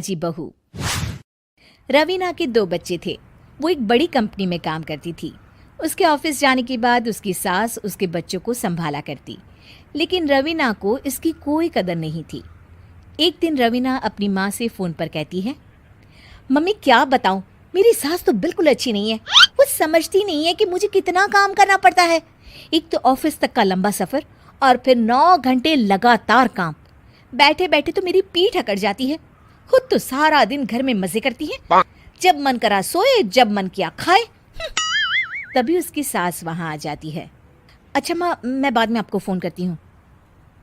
जी बहू। रवीना के दो बच्चे थे। वो एक बड़ी कंपनी में काम करती थी। उसके ऑफिस जाने के बाद उसकी सास उसके बच्चों को संभाला करती, लेकिन रवीना को इसकी कोई कदर नहीं थी। एक दिन रवीना अपनी माँ से फ़ोन पर कहती है, मम्मी क्या बताऊं, मेरी सास तो बिल्कुल अच्छी नहीं है। वो समझती नहीं है कि मुझे कितना काम करना पड़ता है। एक तो ऑफिस तक का लंबा सफ़र और फिर 9 घंटे लगातार काम। बैठे बैठे तो मेरी पीठ अकड़ जाती है। खुद तो सारा दिन घर में मजे करती है, जब मन करा सोए, जब मन किया खाए। तभी उसकी सास वहां आ जाती है। अच्छा माँ, मैं बाद में आपको फ़ोन करती हूँ।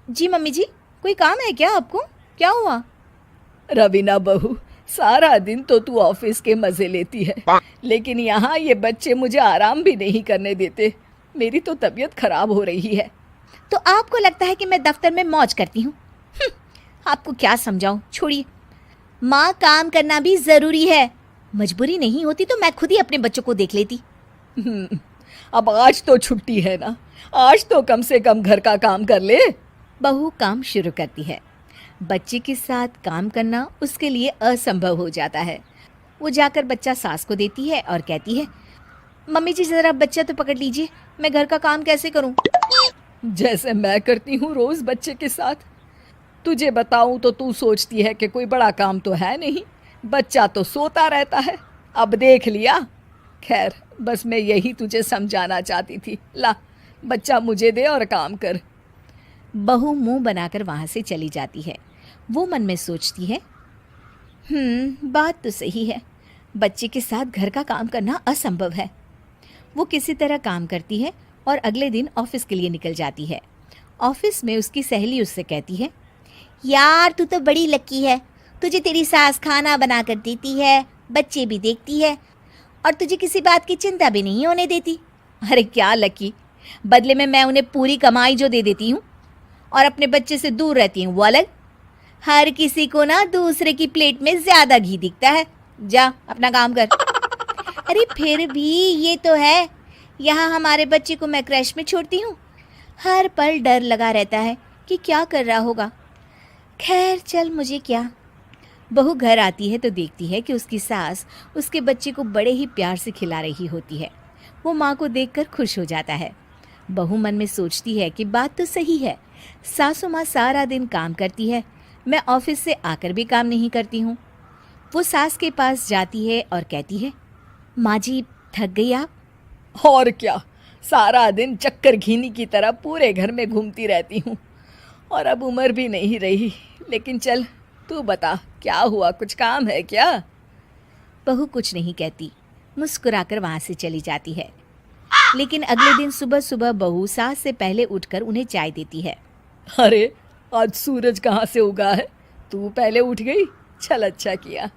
जी मम्मी जी, कोई काम है क्या आपको? क्या हुआ? रवीना बहू, सारा दिन तो तू ऑफिस के मजे लेती है, लेकिन यहाँ ये बच्चे मुझे आराम भी नहीं करने देते। मेरी तो तबीयत खराब हो रही है। तो आपको लगता है कि मैं दफ्तर में मौज करती हूँ? आपको क्या समझाऊं, छोड़िए। माँ, काम करना भी ज़रूरी है। मजबूरी नहीं होती तो मैं खुद ही अपने बच्चों को देख लेती। अब आज तो छुट्टी है ना, आज तो कम से कम घर का काम कर ले। बहू काम शुरू करती है। बच्चे के साथ काम करना उसके लिए असंभव हो जाता है। वो जाकर बच्चा सास को देती है और कहती है, मम्मी जी ज़रा बच्चा तो पकड़ लीजिए, मैं घर का काम कैसे करूं? जैसे मैं करती हूँ रोज बच्चे के साथ। तुझे बताऊं तो तू सोचती है कि कोई बड़ा काम तो है नहीं, बच्चा तो सोता रहता है। अब देख लिया। खैर, बस मैं यही तुझे समझाना चाहती थी। ला, बच्चा मुझे दे और काम कर। बहू मुंह बनाकर वहां से चली जाती है। वो मन में सोचती है, बात तो सही है, बच्चे के साथ घर का काम करना असंभव है। वो किसी तरह काम करती है और अगले दिन ऑफिस के लिए निकल जाती है। ऑफिस में उसकी सहेली उससे कहती है, यार तू तो बड़ी लकी है, तुझे तेरी सास खाना बना कर देती है, बच्चे भी देखती है और तुझे किसी बात की चिंता भी नहीं होने देती। अरे क्या लकी, बदले में मैं उन्हें पूरी कमाई जो दे देती हूँ और अपने बच्चे से दूर रहती हूँ वो अलग। हर किसी को ना दूसरे की प्लेट में ज्यादा घी दिखता है। जा अपना काम कर। अरे फिर भी ये तो है, यहाँ हमारे बच्चे को मैं क्रैश में छोड़ती हूँ, हर पल डर लगा रहता है कि क्या कर रहा होगा। खैर चल, मुझे क्या। बहू घर आती है तो देखती है कि उसकी सास उसके बच्चे को बड़े ही प्यार से खिला रही होती है। वो माँ को देखकर खुश हो जाता है। बहू मन में सोचती है कि बात तो सही है, सासू माँ सारा दिन काम करती है, मैं ऑफिस से आकर भी काम नहीं करती हूँ। वो सास के पास जाती है और कहती है, माँ जी थक गई आप? और क्या, सारा दिन चक्कर घीनी की तरह पूरे घर में घूमती रहती हूँ और अब उम्र भी नहीं रही। लेकिन चल, तू बता क्या हुआ, कुछ काम है क्या? बहू कुछ नहीं कहती, मुस्कुराकर वहाँ से चली जाती है। लेकिन अगले दिन सुबह सुबह बहू सास से पहले उठकर उन्हें चाय देती है। अरे, आज सूरज कहाँ से उगा है? तू पहले उठ गई, चल अच्छा किया।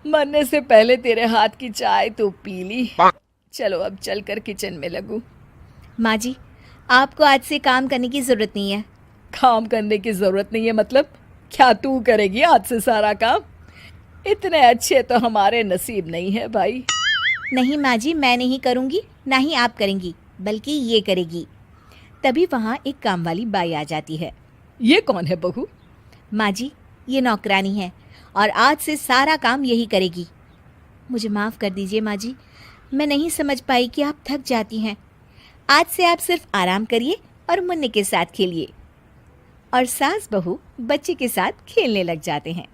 मरने से पहले तेरे हाथ की चाय तो पी ली। चलो अब चलकर किचन में लगूं। माँ जी, आपको आज से काम करने की ज़रूरत नहीं है। काम करने की ज़रूरत नहीं है मतलब? क्या तू करेगी आज से सारा काम? इतने अच्छे तो हमारे नसीब नहीं है भाई। नहीं माँ जी, मैं नहीं करूँगी, ना ही आप करेंगी, बल्कि ये करेगी। तभी वहाँ एक काम वाली बाई आ जाती है। ये कौन है बहू? माँ जी, ये नौकरानी है और आज से सारा काम यही करेगी। मुझे माफ़ कर दीजिए माँ जी, मैं नहीं समझ पाई कि आप थक जाती हैं। आज से आप सिर्फ आराम करिए और मुन्ने के साथ खेलिए। और सास बहू बच्चे के साथ खेलने लग जाते हैं।